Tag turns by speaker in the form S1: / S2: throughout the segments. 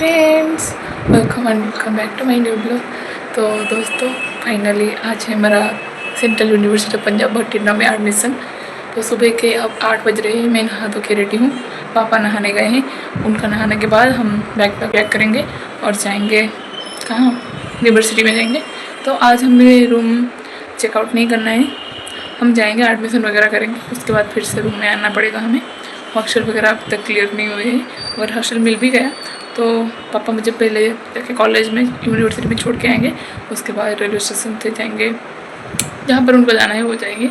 S1: Friends, welcome and welcome back to my new blog. तो दोस्तों, finally आज है हमारा central university of Punjab Bathinda में एडमिशन। तो सुबह के अब 8 बज रहे हैं। मैं नहा धो के रेडी हूँ, पापा नहाने गए हैं। उनका नहाने के बाद हम बैग पैक करेंगे और जाएंगे कहाँ, यूनिवर्सिटी में जाएंगे। तो आज हमें रूम चेकआउट नहीं करना है, हम जाएंगे एडमिशन वगैरह करेंगे, उसके बाद फिर से रूम में आना पड़ेगा हमें। हॉस्टल वगैरह अब तक क्लियर नहीं हुए हैं, अगर हॉस्टल मिल भी गया तो पापा मुझे पहले जाके कॉलेज में यूनिवर्सिटी में छोड़ के आएंगे, उसके बाद रेलवे स्टेशन से जाएंगे जहाँ पर उनको जाना है वो जाएंगे।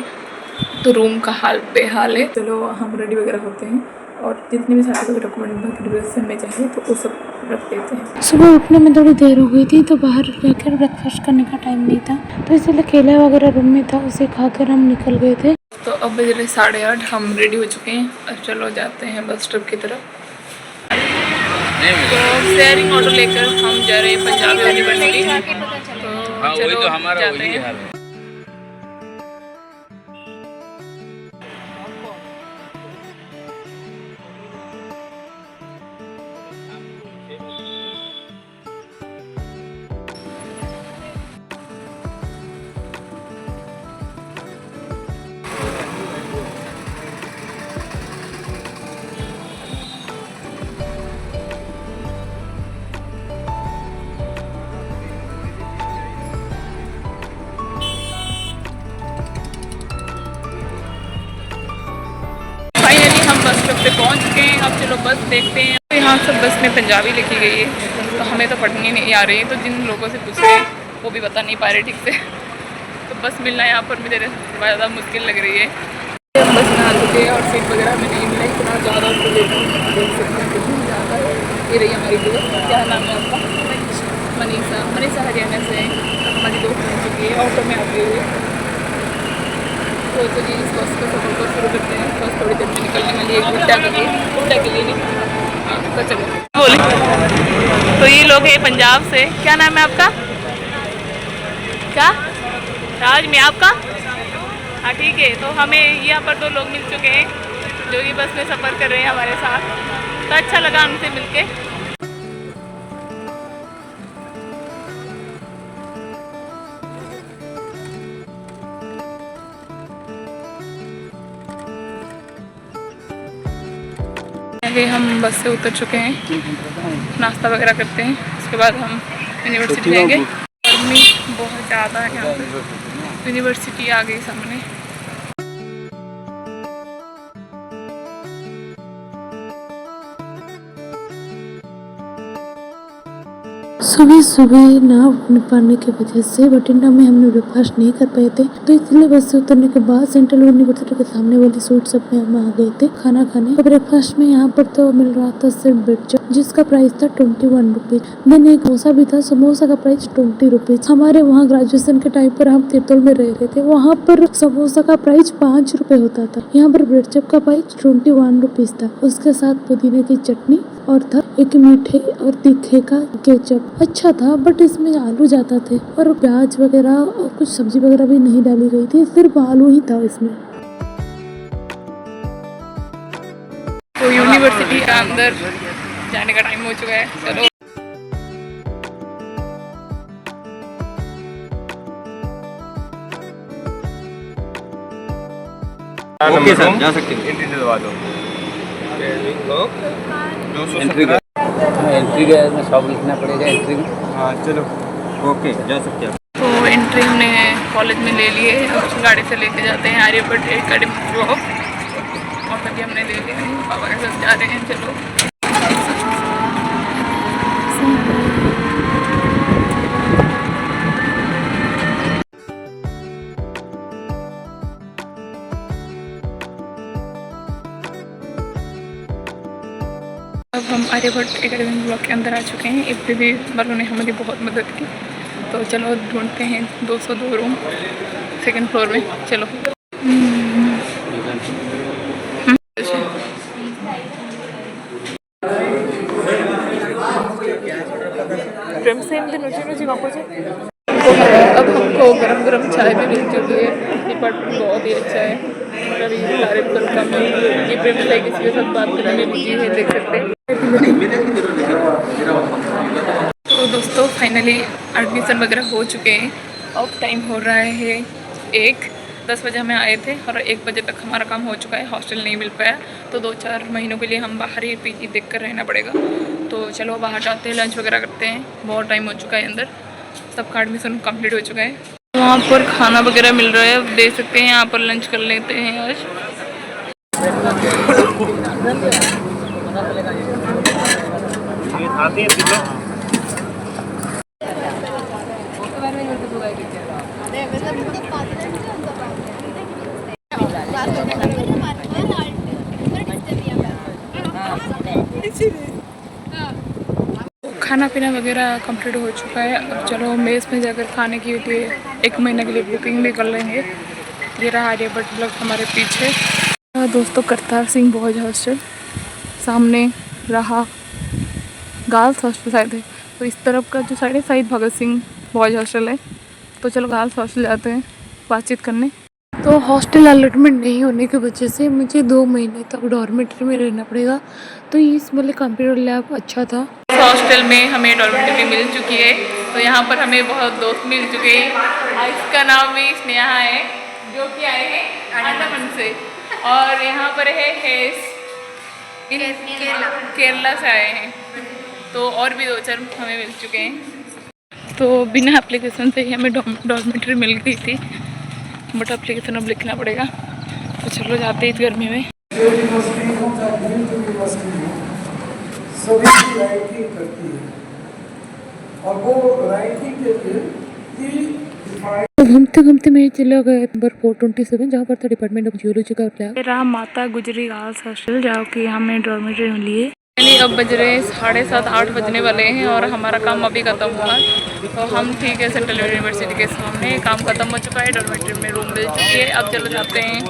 S1: तो रूम का हाल बेहाल है। चलो हम रेडी वगैरह होते हैं और जितने भी सारे डॉक्यूमेंट बाकी में चाहिए तो वो सब रख देते हैं। सुबह उठने में थोड़ी देर हो गई थी तो बाहर जाकर ब्रेकफास्ट करने का टाइम नहीं था, तो इसलिए केला वगैरह रूम में था, उसे खाकर हम निकल गए थे। तो अब बज रहे 8:30, हम रेडी हो चुके हैं और चलो जाते हैं बस स्टॉप की तरफ। तो शेयरिंग ऑटो लेकर हम जा रहे हैं पंजाब यूनिवर्सिटी। तो चलो जाते हैं। बस स्टॉप पे पहुंच चुके हैं। अब चलो बस देखते हैं। तो यहाँ सब बस में पंजाबी लिखी गई है, तो हमें तो पढ़नी नहीं आ रही है, तो जिन लोगों से पूछ रहे हैं वो भी बता नहीं पा रहे ठीक से। तो बस मिलना यहाँ पर मुझे ज़्यादा मुश्किल लग रही है। हम बस में आ चुके हैं और सीट वगैरह में नहीं मिला, इतना ज़्यादा उसको देख सकते हैं कितनी ज़्यादा है। ये रही हमारी दोस्त, क्या नाम है आपका? मनीषा हरियाणा से है। तो हमारी दोस्त मिल चुकी है, ऑटो में आती हुई। तो जी इस बस को सफर को शुरू करते हैं। बस थोड़ी देर में निकलने वाली है गुड्डा के लिए नहीं। तो चलो बोले। तो ये लोग हैं पंजाब से। क्या नाम है आपका? क्या राज में आपका? हाँ ठीक है। तो हमें यहाँ पर 2 लोग मिल चुके हैं जो कि बस में सफ़र कर रहे हैं हमारे साथ। तो अच्छा लगा उनसे मिलके। हम बस से उतर चुके हैं, नाश्ता वगैरह करते हैं, उसके बाद हम यूनिवर्सिटी जाएंगे। गर्मी बहुत ज़्यादा है यहाँ पर। यूनिवर्सिटी आ गई सामने। सुबह सुबह ना उठ पाने की वजह से बठिंडा में हमने ब्रेकफास्ट नहीं कर पाए थे, तो इसलिए बस से उतरने के बाद सेंट्रल यूनिवर्सिटी के सामने वाली स्वीट शॉप में हम आ गए थे खाना खाने। तो ब्रेकफास्ट में यहाँ पर तो मिल रहा था सिर्फ ब्रेड चॉप, जिसका प्राइस था 21 रुपीज। देन एक समोसा भी था, समोसा का प्राइस 20 रुपीज। हमारे वहाँ ग्रेजुएशन के टाइम पर हम तिरतुल में रह रहे थे, वहाँ पर समोसा का प्राइस 5 रुपए होता था, यहाँ पर ब्रेड चॉप का प्राइस 21 रुपीज था। उसके साथ पुदीने की चटनी और था एक मीठे और तीखे का केचप। अच्छा था, बट इसमें आलू ज्यादा थे और प्याज वगैरह और कुछ सब्जी वगैरह भी नहीं डाली गई थी, सिर्फ आलू ही था इसमें। तो यूनिवर्सिटी के अंदर जाने का टाइम हो चुका है। चलो
S2: ओके सर, जा सकते हैं। एंट्री दिलवा दो। एंट्री का में सब लिखना पड़ेगा एंट्री में। हाँ चलो ओके, जा सकते हैं।
S1: तो एंट्री हमने कॉलेज में ले लिए, अब गाड़ी से लेके जाते हैं आर्यभट्ट एकेडमी ब्लॉक। और तभी हमने ले लिया, पापा के साथ जा रहे हैं। चलो अब हम आर्यभट्ट एकेडमी ब्लॉक के अंदर आ चुके हैं। FPB वालों ने हमारी बहुत मदद की। तो चलो ढूंढते हैं 202 रूम सेकंड फ्लोर में। चलो अब हमको गरम गरम चाय भी मिल चुकी है। डिपार्टमेंट बहुत ही अच्छा है, मतलब ये सारे वेलकम है। ये प्रेम से किसी के साथ बात करने में बिजी है, देख सकते हैं। दोस्तों फाइनली एडमिशन वगैरह हो चुके हैं। अब टाइम हो रहा है 10 बजे हमें आए थे और 1 बजे तक हमारा काम हो चुका है। हॉस्टल नहीं मिल पाया तो 2-4 महीनों के लिए हम बाहर ही पीजी देख कर रहना पड़ेगा। तो चलो बाहर जाते हैं, लंच वगैरह करते हैं। बहुत टाइम हो चुका है, अंदर सबका एडमिशन कंप्लीट हो चुका है। वहाँ पर खाना वगैरह मिल रहा है, अब देख सकते हैं। यहाँ पर लंच कर लेते हैं आज। खाना पीना वगैरह कंप्लीट हो चुका है। अब चलो मेस में जाकर खाने के लिए 1 महीने के लिए बुकिंग भी कर लेंगे। ये रहा आर्यभट्ट ब्लॉक हमारे पीछे। दोस्तों करतार सिंह बॉयज हॉस्टल सामने रहा, गर्ल्स हॉस्टल शायद है। तो इस तरफ का जो साइड है शहीद भगत सिंह बॉयज हॉस्टल है। तो चलो गर्ल्स हॉस्टल जाते हैं बातचीत करने। तो हॉस्टल अलॉटमेंट नहीं होने की वजह से मुझे 2 महीने तक डॉर्मेट्री में रहना पड़ेगा। तो इस मतलब कंप्यूटर लैब अच्छा था। हॉस्टल में हमें डॉर्मेट्री मिल चुकी है। तो यहाँ पर हमें बहुत दोस्त मिल चुके हैं। इसका नाम भी स्नेहा है, जो कि आए हैं अंडमान से। और यहाँ पर है हेस, केरला से आए हैं। तो और भी 2-4 हमें मिल चुके हैं। तो बिना एप्लीकेशन से ही हमें डॉर्मेट्री मिल गई थी, बट एप्लीकेशन अब लिखना पड़ेगा। तो चलो जाते हैं इस गर्मी में।
S3: सभी की राइटिंग करती है और वो राइटिंग के लिए घूमते घूमते मैं चला गया नंबर 427, जहाँ पर था डिपार्टमेंट ऑफ जियोलॉजी का लैब।
S1: राम माता गुजरी गर्ल्स हॉस्टल जाओ कि हमें डॉर्मेट्री मिली है। अब बज रहे 7:30-8 बजने वाले हैं और हमारा काम अभी ख़त्म हुआ। तो हम ठीक है सेंट्रल यूनिवर्सिटी के सामने काम ख़त्म हो चुका है। डॉर्मेट्री में रूम मिल चुकी है। अब चलो जाते हैं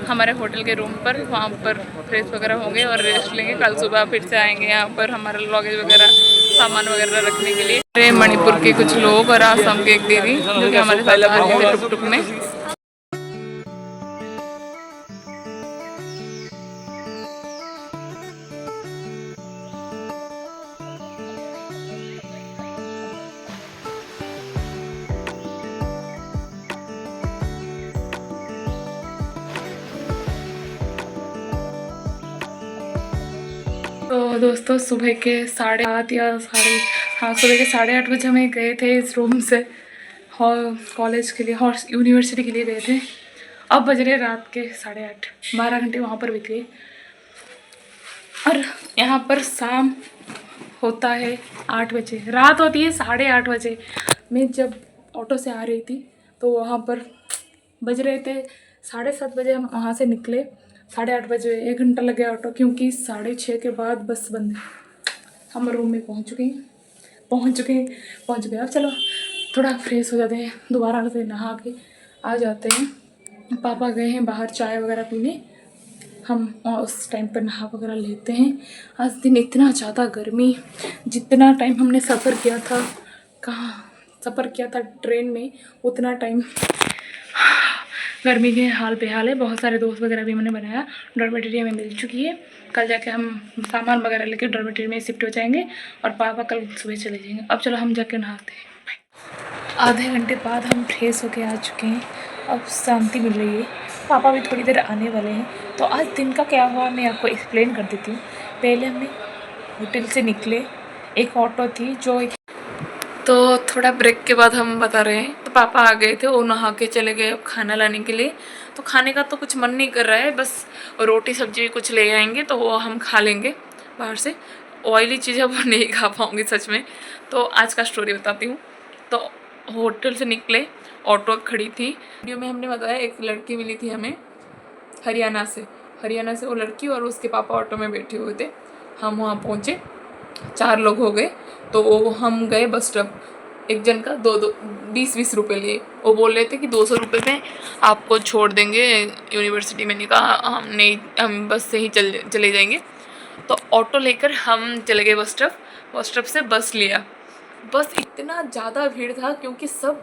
S1: हमारे होटल के रूम पर। वहाँ पर फ्रेश वगैरह होंगे और रेस्ट लेंगे। कल सुबह फिर से आएंगे यहाँ पर हमारा लगेज वगैरह सामान वगैरह रखने के लिए। मणिपुर के कुछ लोग और आसाम के एक दीदी जो कि हमारे साथ आ रहे थे टुक टुक में। तो दोस्तों सुबह के 8:30 या सुबह के 8:30 बजे हमें गए थे इस रूम से कॉलेज के लिए, यूनिवर्सिटी के लिए गए थे। अब बज रहे रात के 8:30, 12 घंटे वहाँ पर बीत गए। और यहाँ पर शाम होता है 8 बजे, रात होती है 8:30 बजे। मैं जब ऑटो से आ रही थी तो वहाँ पर बज रहे थे 7:30 बजे। हम वहाँ से निकले 8:30 बजे, 1 घंटा लग गया ऑटो, क्योंकि 6:30 के बाद बस बंद है। हम रूम में पहुँच चुके हैं। अब चलो थोड़ा फ्रेश हो जाते हैं, दोबारा से नहा के आ जाते हैं। पापा गए हैं बाहर चाय वगैरह पीने, हम उस टाइम पर नहा वगैरह लेते हैं। आज दिन इतना ज़्यादा गर्मी, जितना टाइम हमने सफ़र किया था ट्रेन में, उतना टाइम गर्मी के हाल बेहाल है। बहुत सारे दोस्त वगैरह भी मैंने बनाया। डॉर्मेटरी हमें मिल चुकी है। कल जाके हम सामान वगैरह लेके डॉर्मेटरी में शिफ्ट हो जाएंगे और पापा कल सुबह चले जाएंगे। अब चलो हम जाके नहाते हैं। आधे घंटे बाद हम फ्रेश होके आ चुके हैं। अब शांति मिल रही है। पापा भी थोड़ी देर आने वाले हैं। तो आज दिन का क्या हुआ मैं आपको एक्सप्लेन कर देती हूँ। पहले हमने होटल से निकले, एक ऑटो थी जो तो थोड़ा ब्रेक के बाद हम बता रहे हैं। तो पापा आ गए थे, वो नहा के चले गए अब खाना लाने के लिए। तो खाने का तो कुछ मन नहीं कर रहा है, बस रोटी सब्जी कुछ ले आएंगे तो वो हम खा लेंगे बाहर से। ऑयली चीज़ें अब नहीं खा पाऊँगी सच में। तो आज का स्टोरी बताती हूँ। तो होटल से निकले, ऑटो खड़ी थी। वीडियो में हमने बताया एक लड़की मिली थी हमें हरियाणा से वो लड़की और उसके पापा ऑटो में बैठे हुए थे। हम वहाँ पहुँचे, 4 लोग हो गए। तो वो हम गए बस स्टॉप। एक जन का 20-20 रुपये लिए। वो बोल रहे थे कि 200 रुपये में आपको छोड़ देंगे यूनिवर्सिटी। मैंने कहा हम नहीं, हम बस से ही चले जाएंगे। तो ऑटो लेकर हम चले गए बस स्टॉप से बस लिया। बस इतना ज़्यादा भीड़ था क्योंकि सब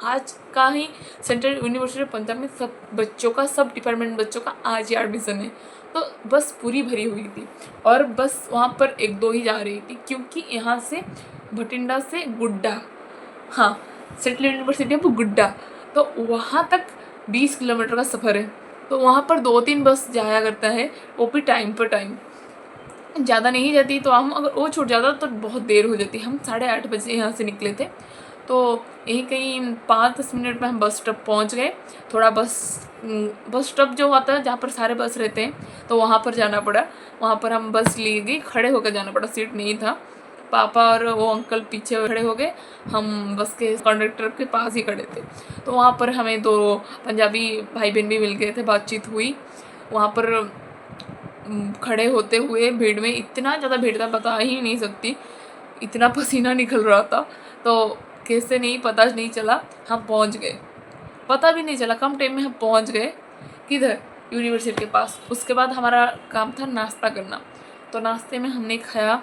S1: आज का ही सेंट्रल यूनिवर्सिटी पंजाब में सब डिपार्टमेंट बच्चों का आज ही एडमिशन है। तो बस पूरी भरी हुई थी और बस वहाँ पर एक दो ही जा रही थी, क्योंकि यहाँ से भटिंडा से गुड्डा, हाँ सेंट्रल यूनिवर्सिटी ऑफ गुड्डा, तो वहाँ तक 20 किलोमीटर का सफ़र है। तो वहाँ पर 2-3 बस जाया करता है, वो भी टाइम पर टाइम, ज़्यादा नहीं जाती। तो हम अगर वो छूट जाता तो बहुत देर हो जाती। हम 8:30 बजे यहाँ से निकले थे, तो यहीं कहीं 5-10 मिनट में हम बस स्टॉप पहुँच गए। थोड़ा बस स्टॉप जो होता है जहाँ पर सारे बस रहते हैं, तो वहाँ पर जाना पड़ा। वहाँ पर हम बस ली गई, खड़े होकर जाना पड़ा, सीट नहीं था। पापा और वो अंकल पीछे खड़े हो गए, हम बस के कंडक्टर के पास ही खड़े थे। तो वहाँ पर हमें 2 पंजाबी भाई बहन भी मिल गए थे, बातचीत हुई। वहाँ पर खड़े होते हुए भीड़ में, इतना ज़्यादा भीड़ था बता ही नहीं सकती, इतना पसीना निकल रहा था। तो कैसे नहीं पता नहीं चला, हम पहुँच गए, पता भी नहीं चला, कम टाइम में हम पहुँच गए किधर, यूनिवर्सिटी के पास। उसके बाद हमारा काम था नाश्ता करना, तो नाश्ते में हमने खाया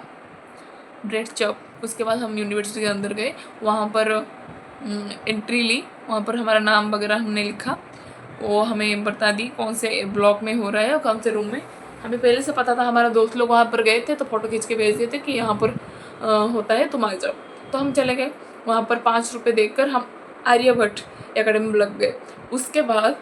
S1: ब्रेड चॉप। उसके बाद हम यूनिवर्सिटी के अंदर गए, वहाँ पर एंट्री ली, वहाँ पर हमारा नाम वगैरह हमने लिखा, वो हमें बता दी कौन से ब्लॉक में हो रहा है और कौन से रूम में। हमें पहले से पता था, हमारा दोस्त लोग वहाँ पर गए थे तो फ़ोटो खींच के भेज दिए थे कि यहाँ पर होता है, तुम आ जाओ। तो हम चले गए वहाँ पर, 5 रुपये देकर हम आर्यभट्ट एकेडमी में लग गए। उसके बाद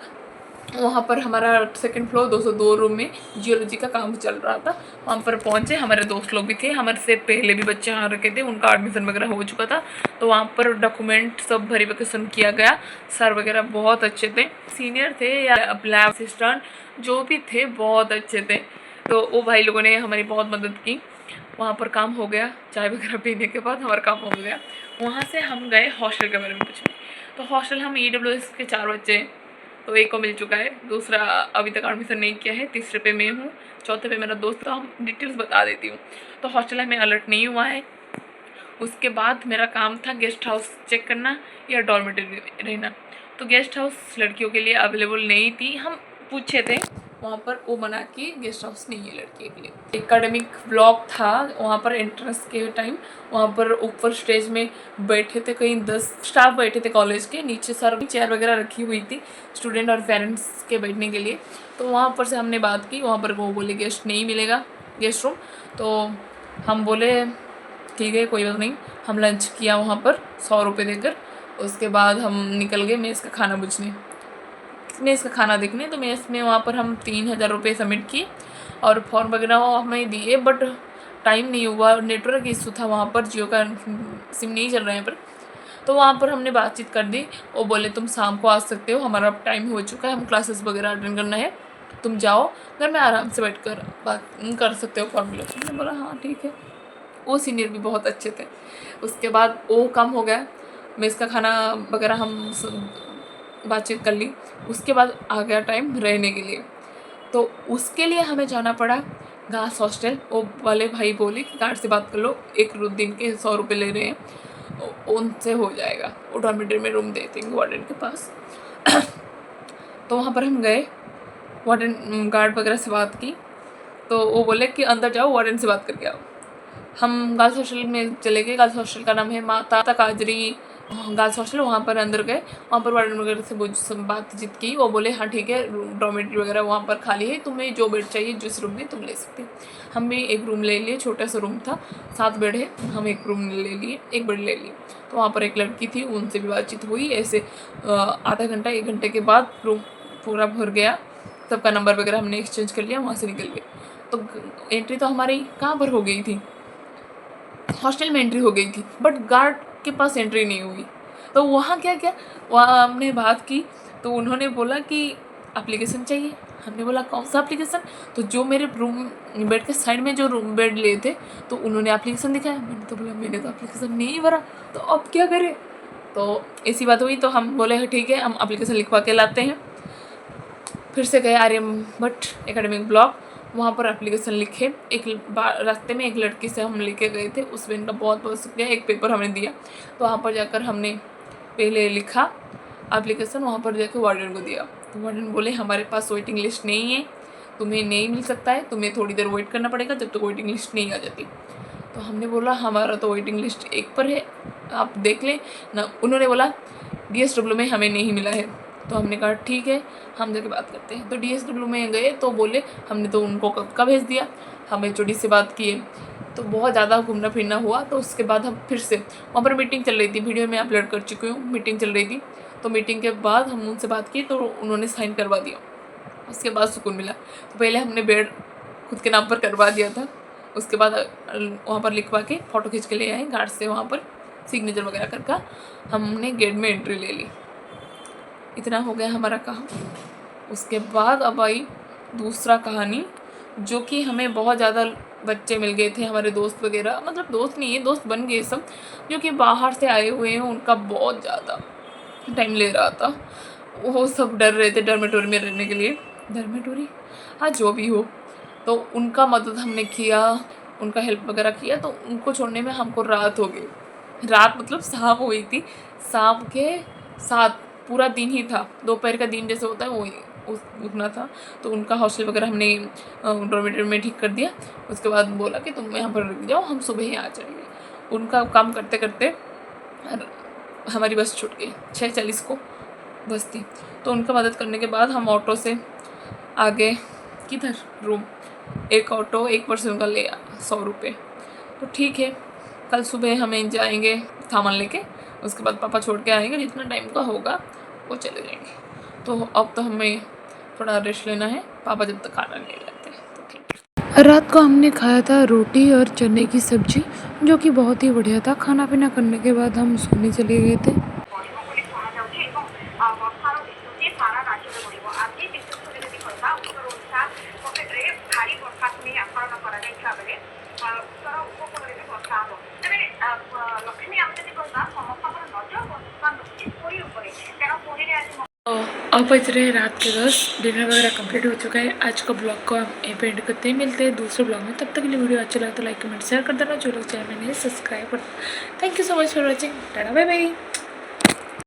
S1: वहाँ पर हमारा 2nd फ्लोर 202 रूम में जियोलॉजी का काम चल रहा था। वहाँ पर पहुँचे, हमारे दोस्त लोग भी थे, हमारे से पहले भी बच्चे आ रखे थे, उनका एडमिशन वगैरह हो चुका था। तो वहाँ पर डॉक्यूमेंट सब वेरिफिकेशन किया गया। सर वगैरह बहुत अच्छे थे, सीनियर थे या लैब असिस्टेंट जो भी थे बहुत अच्छे थे। तो वो भाई लोगों ने हमारी बहुत मदद की। वहाँ पर काम हो गया, चाय वगैरह पीने के बाद हमारा काम हो गया। वहाँ से हम गए हॉस्टल के बारे में पूछने। तो हॉस्टल हम EWS के 4 बच्चे, तो एक को मिल चुका है, दूसरा अभी तक एडमिशन नहीं किया है, तीसरे पे मैं हूँ, चौथे पे मेरा दोस्त। तो हम डिटेल्स बता देती हूँ। तो हॉस्टल हमें अलर्ट नहीं हुआ है। उसके बाद मेरा काम था गेस्ट हाउस चेक करना या डॉर्मेटरी में रहना। तो गेस्ट हाउस लड़कियों के लिए अवेलेबल नहीं थी, हम पूछे थे वहाँ पर, वो मना कि गेस्ट हाउस नहीं है लड़कियों के लिए। एकेडमिक ब्लॉक था वहाँ पर, एंट्रेंस के टाइम वहाँ पर ऊपर स्टेज में बैठे थे, कहीं 10 स्टाफ बैठे थे कॉलेज के, नीचे सर चेयर वगैरह रखी हुई थी स्टूडेंट और पेरेंट्स के बैठने के लिए। तो वहाँ पर से हमने बात की, वहाँ पर वो बोले गेस्ट नहीं मिलेगा गेस्ट रूम। तो हम बोले ठीक है कोई बात नहीं। हम लंच किया वहाँ पर 100 रुपये देकर। उसके बाद हम निकल गए मेस का खाना पूछने, मेस का खाना देखने। तो मेस में वहाँ पर हम 3000 रुपये सबमिट किए और फॉर्म वगैरह हमें दिए, बट टाइम नहीं हुआ, नेटवर्क इशू था वहाँ पर, जियो का सिम नहीं चल रहा है पर। तो वहाँ पर हमने बातचीत कर दी, वो बोले तुम शाम को आ सकते हो, हमारा टाइम हो चुका है, हम क्लासेस वगैरह अटेंड करना है, तुम जाओ घर में आराम से बैठ कर बात कर सकते हो फॉर्म फिलअप। मैंने बोला हाँ ठीक है। वो सीनियर भी बहुत अच्छे थे। उसके बाद वो काम हो गया, मेस का खाना वगैरह हम बातचीत कर ली। उसके बाद आ गया टाइम रहने के लिए। तो उसके लिए हमें जाना पड़ा गर्ल्स हॉस्टल। वो वाले भाई बोले कि गार्ड से बात कर लो, एक दिन के 100 रुपये ले रहे हैं, उनसे हो जाएगा, वो डॉर्मेटरी में रूम देते हैं वार्डन के पास। तो वहाँ पर हम गए, वार्डन गार्ड वगैरह से बात की, तो वो बोले कि अंदर जाओ वार्डन से बात करके आओ। हम गर्ल्स हॉस्टल में चले गए। गर्ल्स हॉस्टल का नाम है माता काजरी गर्ल्स हॉस्टल। वहाँ पर अंदर गए, वहाँ पर वार्डन वगैरह से बातचीत की। वो बोले हाँ ठीक है, डॉर्मेटरी वगैरह वहाँ पर खाली है, तुम्हें जो बेड चाहिए जिस रूम में तुम ले सकते हो। हम भी एक रूम ले लिए, छोटा सा रूम था, 7 बेड है, हम एक रूम ले लिए, एक बेड ले लिए। तो वहाँ पर एक लड़की थी, उनसे भी बातचीत हुई। ऐसे आधा घंटा 1 घंटे के बाद रूम पूरा भर गया, सबका नंबर वगैरह हमने एक्सचेंज कर लिया, वहाँ से निकल गए। तो एंट्री तो हमारी कहाँ पर हो गई थी, हॉस्टल में एंट्री हो गई थी, बट गार्ड के पास एंट्री नहीं हुई। तो वहाँ क्या क्या वहाँ हमने बात की, तो उन्होंने बोला कि एप्लीकेशन चाहिए। हमने बोला कौन सा एप्लीकेशन, तो जो मेरे रूम बेड के साइड में जो रूम बेड लिए थे, तो उन्होंने एप्लीकेशन दिखाया। मैंने तो बोला मैंने तो एप्लीकेशन नहीं भरा, तो अब क्या करें। तो ऐसी बात हुई, तो हम बोले ठीक है हम एप्लीकेशन लिखवा के लाते हैं। फिर से गए आर्यभट्ट एकेडमिक ब्लॉक, वहाँ पर एप्लीकेशन लिखे। एक रास्ते में एक लड़की से हम लेके गए थे, उस बहन का बहुत बहुत शुक्रिया। एक पेपर हमने दिया, तो वहाँ पर जाकर हमने पहले लिखा एप्लीकेशन, वहाँ पर जाकर वार्डन को दिया। तो वार्डन बोले हमारे पास वेटिंग लिस्ट नहीं है, तुम्हें नहीं मिल सकता है, तुम्हें थोड़ी देर वेट करना पड़ेगा जब तक वेटिंग लिस्ट नहीं आ जाती। तो हमने बोला हमारा तो वेटिंग लिस्ट 1 पर है, आप देख लें ना। उन्होंने बोला DSW में हमें नहीं मिला है, तो हमने कहा ठीक है, हम जाके बात करते हैं। तो DSW में गए तो बोले हमने तो उनको कब का भेज दिया, हम HOD से बात किए। तो बहुत ज़्यादा घूमना फिरना हुआ। तो उसके बाद हम फिर से वहाँ पर मीटिंग चल रही थी, वीडियो में अपलोड कर चुकी हूँ, मीटिंग चल रही थी। तो मीटिंग के बाद हम उनसे बात की तो उन्होंने साइन करवा दिया। उसके बाद सुकून मिला। तो पहले हमने बेड खुद के नाम पर करवा दिया था, उसके बाद वहाँ पर लिखवा के फ़ोटो खींच के ले आए गार्ड से, वहाँ पर सिग्नेचर वगैरह करके हमने गेट में एंट्री ले ली। इतना हो गया हमारा काम। उसके बाद अब आई दूसरा कहानी, जो कि हमें बहुत ज़्यादा बच्चे मिल गए थे, हमारे दोस्त वगैरह, मतलब दोस्त नहीं है, दोस्त बन गए सब, जो कि बाहर से आए हुए हैं। उनका बहुत ज़्यादा टाइम ले रहा था, वो सब डर रहे थे डॉर्मेटोरी में रहने के लिए। डॉर्मेटोरी, हाँ जो भी हो। तो उनका मदद हमने किया, उनका हेल्प वगैरह किया। तो उनको छोड़ने में हमको रात हो गई। रात मतलब शाम हुई थी, शाम के 7, पूरा दिन ही था, दोपहर का दिन जैसे होता है वही उतना था। तो उनका हॉस्टल वगैरह हमने डॉर्मेटरी में ठीक कर दिया। उसके बाद बोला कि तुम यहाँ पर रुक जाओ, हम सुबह ही आ जाएंगे। उनका काम करते करते हमारी बस छूट गई, 6:40 को बस थी। तो उनका मदद करने के बाद हम ऑटो से आगे किधर रूम, एक ऑटो एक पर्सन का ले 100 रुपये। तो ठीक है, कल सुबह हमें जाएंगे सामान लेके, उसके बाद पापा छोड़ के आएंगे, जितना टाइम का होगा वो चले जाएंगे। तो अब तो हमें थोड़ा रेस्ट लेना है, पापा जब तक खाना नहीं लाते। तो ठीक,
S3: रात को हमने खाया था रोटी और चने की सब्जी, जो कि बहुत ही बढ़िया था। खाना पीना करने के बाद हम सोने चले गए थे।
S4: ବଢ଼ିବ ବୋଲି କୁହାଯାଉଛି ଏବଂ ବର୍ଷାର ବିସ୍ତୃତି ସାରା ରାଜ୍ୟରେ ବଢ଼ିବ। ଆଜି ବିଦ୍ୟୁତ୍ ସୁବିଧା କଥା ଉତ୍ତର ଓଡ଼ିଶା ପକେଟରେ ଭାରୀ ବର୍ଷାକୁ ନେଇ ଆକଳନ କରାଯାଇଥିବା ବେଳେ ଉତ୍ତର ଉପକୂଳରେ ବି ବର୍ଷା ହେବ। ତେବେ ଲକ୍ଷ୍ମୀ ଆମେ ଯଦି କହିବା ସମସ୍ତଙ୍କର ନଜର ବର୍ତ୍ତମାନ ରହୁଛି ପୁରୀ ଉପରେ, କାରଣ ପୁରୀରେ ଆଜି
S1: तो अब बज रहे रात के 10, डिनर वगैरह कंप्लीट हो चुका है। आज का ब्लॉग को हम यहीं पे एंड करते हैं, मिलते हैं दूसरे ब्लॉग में। तब तक के लिए वीडियो अच्छा लगा तो लाइक कमेंट शेयर कर देना, जो लोग चैनल में नहीं सब्सक्राइब कर। Thank you so much for watching, tata bye bye.